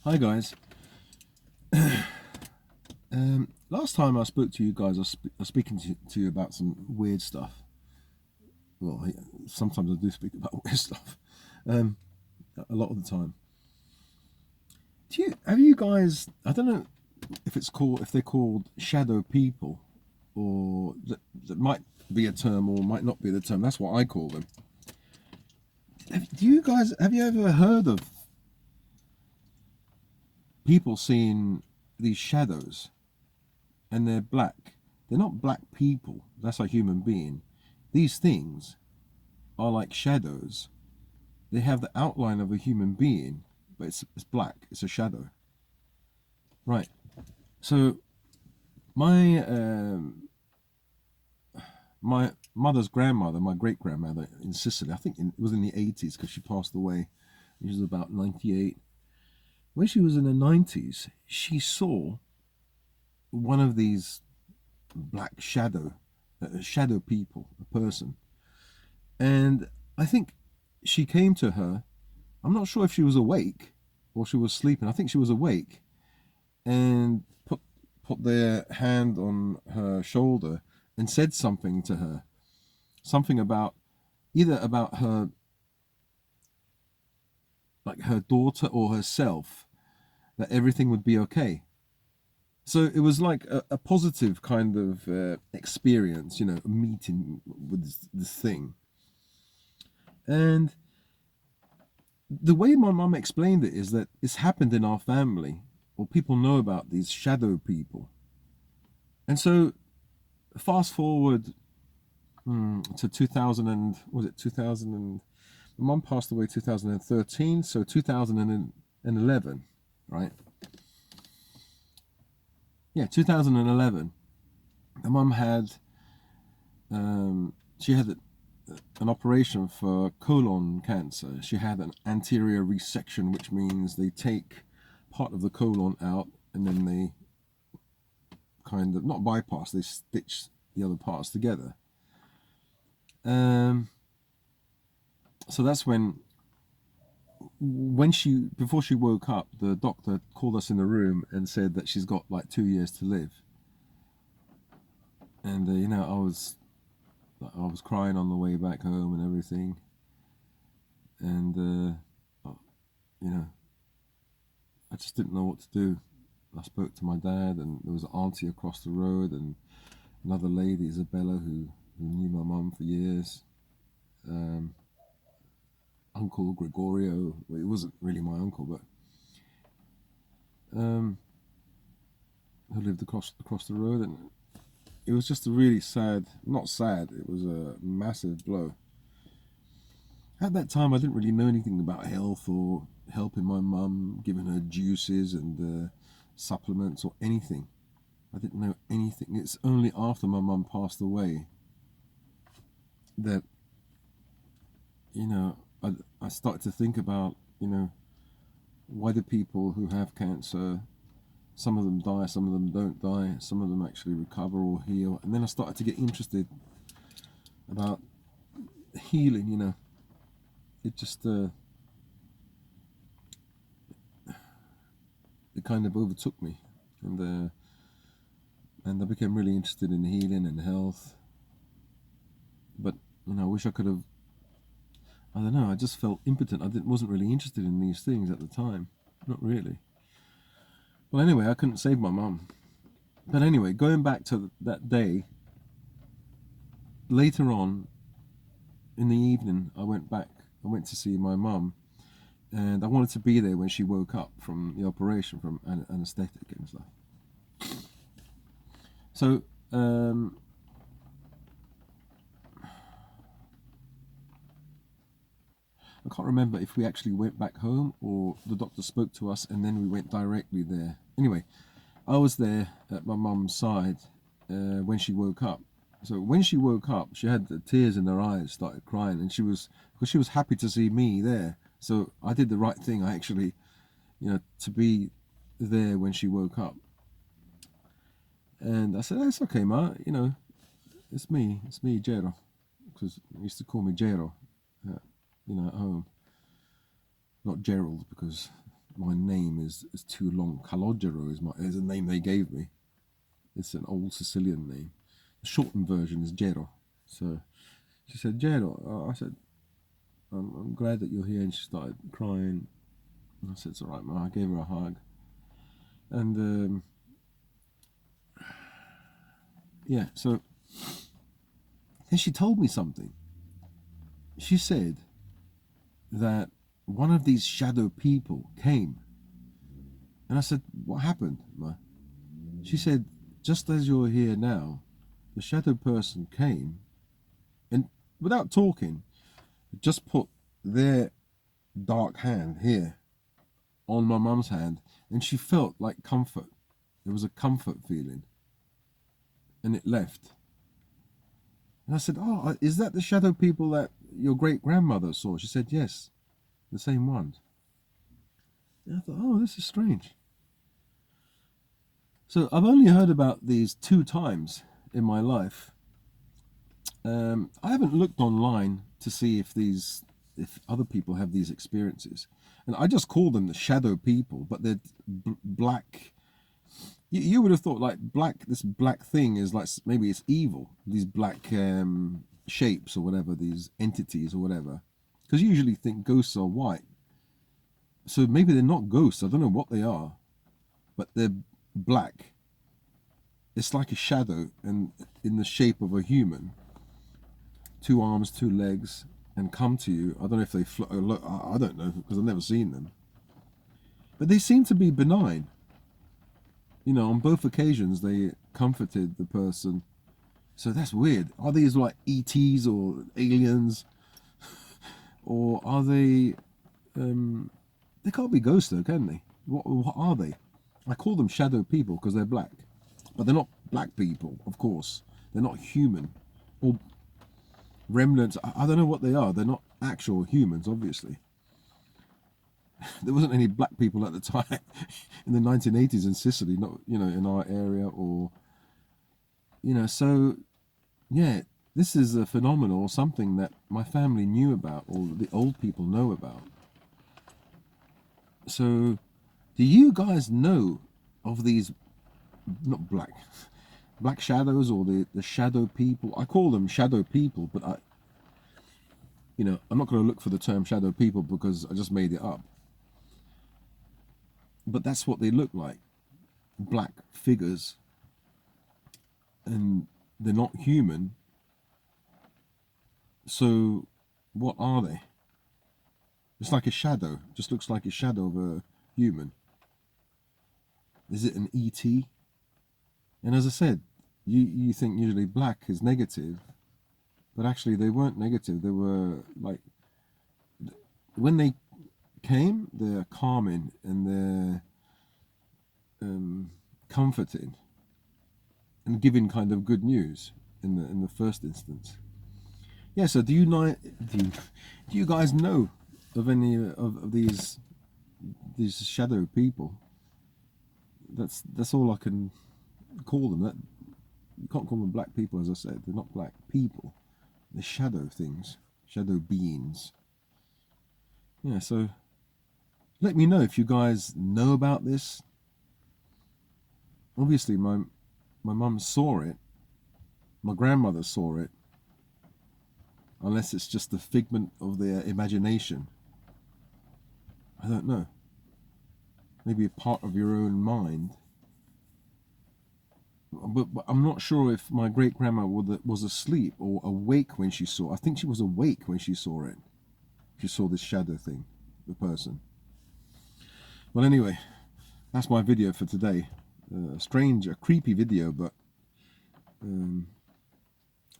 Hi guys. Last time I spoke to you guys, I was speaking to you about some weird stuff. Well, sometimes I do speak about weird stuff. Um, a lot of the time. Have you guys? I don't know if they're called shadow people, or that might be a term or might not be the term. That's what I call them. Have you ever heard of people seeing these shadows and they're black? They're not black people. That's a human being. These things are like shadows. They have the outline of a human being, but it's black. It's a shadow. Right. So my my mother's grandmother, my great grandmother in Sicily, it was in the 80s because she passed away. She was about 98. When she was in the 90s, she saw one of these black shadow people, a person, and I think she came to her. I'm not sure if she was awake or she was sleeping. I think she was awake and put their hand on her shoulder and said something to her, something about either about her, like her daughter or herself, that everything would be okay. So it was like a positive kind of experience, a meeting with this thing. And the way my mum explained it is that it's happened in our family, or people know about these shadow people. And so fast forward to 2000 and was it 2000 and my mum passed away 2013, so 2011, right? Yeah, 2011. My mum had she had an operation for colon cancer. She had an anterior resection, which means they take part of the colon out and then they kind of not bypass, they stitch the other parts together. Um, so that's when she before she woke up, the doctor called us in the room and said that she's got like 2 years to live. And I was crying on the way back home and everything. And you know, I just didn't know what to do. I spoke to my dad, and there was an auntie across the road, and another lady, Isabella, who knew my mum for years. Um, Uncle Gregorio. Well, it wasn't really my uncle, but um, who lived across the road, and it was just a really sad. Not sad. It was a massive blow. At that time, I didn't really know anything about health or helping my mum, giving her juices and supplements or anything. I didn't know anything. It's only after my mum passed away that you know I started to think about why do people who have cancer, some of them die, some of them don't die, some of them actually recover or heal, and then I started to get interested about healing. It just it kind of overtook me, and I became really interested in healing and health. But I wish I could have. I don't know. I just felt impotent. Wasn't really interested in these things at the time. Not really. Well, anyway, I couldn't save my mum. But anyway, going back to that day, later on in the evening, I went back. I went to see my mum, and I wanted to be there when she woke up from the operation, from anesthetic and stuff. So I can't remember if we actually went back home or the doctor spoke to us and then we went directly there. Anyway, I was there at my mum's side when she woke up. So when she woke up, she had the tears in her eyes, started crying, and because she was happy to see me there. So I did the right thing. I actually, to be there when she woke up. And I said, "That's okay, ma. It's me, Jero, because they used to call me Jero, at home, not Gerald, because my name is too long. Calogero is a name they gave me. It's an old Sicilian name. The shortened version is Gero. So she said, Gero. I said, I'm glad that you're here. And she started crying. And I said, it's all right, Ma. I gave her a hug. And yeah, so then she told me something. She said that one of these shadow people came. And I said, what happened, Ma? She said, just as you're here now, the shadow person came and without talking, just put their dark hand here on my mum's hand, and she felt like comfort. There was a comfort feeling. And it left. And I said, oh, is that the shadow people that your great-grandmother saw? She said, yes, the same ones. And I thought, oh, this is strange. So I've only heard about these 2 times in my life. I haven't looked online to see if other people have these experiences. And I just call them the shadow people, but they're black. You would have thought like this black thing is like, maybe it's evil, these black shapes or whatever, these entities or whatever. Because you usually think ghosts are white. So maybe they're not ghosts. I don't know what they are, but they're black. It's like a shadow and in the shape of a human. 2 arms, 2 legs, and come to you. I don't know if they float. I don't know because I've never seen them. But they seem to be benign. You know, on both occasions they comforted the person. So that's weird. Are these like ETs or aliens? Or are they... they can't be ghosts though, can they? What are they? I call them shadow people because they're black. But they're not black people, of course. They're not human. Or remnants. I don't know what they are. They're not actual humans, obviously. There wasn't any black people at the time in the 1980s in Sicily, not, you know, in our area, or, you know, so yeah, this is a phenomenon or something that my family knew about, or the old people know about. So do you guys know of these, not black shadows, or the shadow people? I call them shadow people, but I'm not going to look for the term shadow people because I just made it up. But that's what they look like. Black figures. And they're not human. So what are they? It's like a shadow. Just looks like a shadow of a human. Is it an ET? And as I said, you think usually black is negative, but actually they weren't negative. They were like, when they came, they're calming and they're comforting and giving kind of good news in the first instance. Yeah. So do you guys know of any of these shadow people? That's all I can call them. That you can't call them black people, as I said. They're not black people. They're shadow things, shadow beings. Yeah. So let me know if you guys know about this. Obviously, my mum saw it. My grandmother saw it. Unless it's just a figment of their imagination. I don't know. Maybe a part of your own mind. But I'm not sure if my great-grandma was asleep or awake when she saw it. I think she was awake when she saw it. She saw this shadow thing, the person. Well, anyway, that's my video for today. A creepy video, but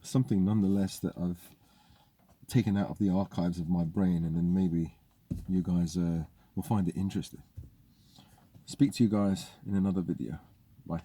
something nonetheless that I've taken out of the archives of my brain, and then maybe you guys will find it interesting. Speak to you guys in another video. Bye.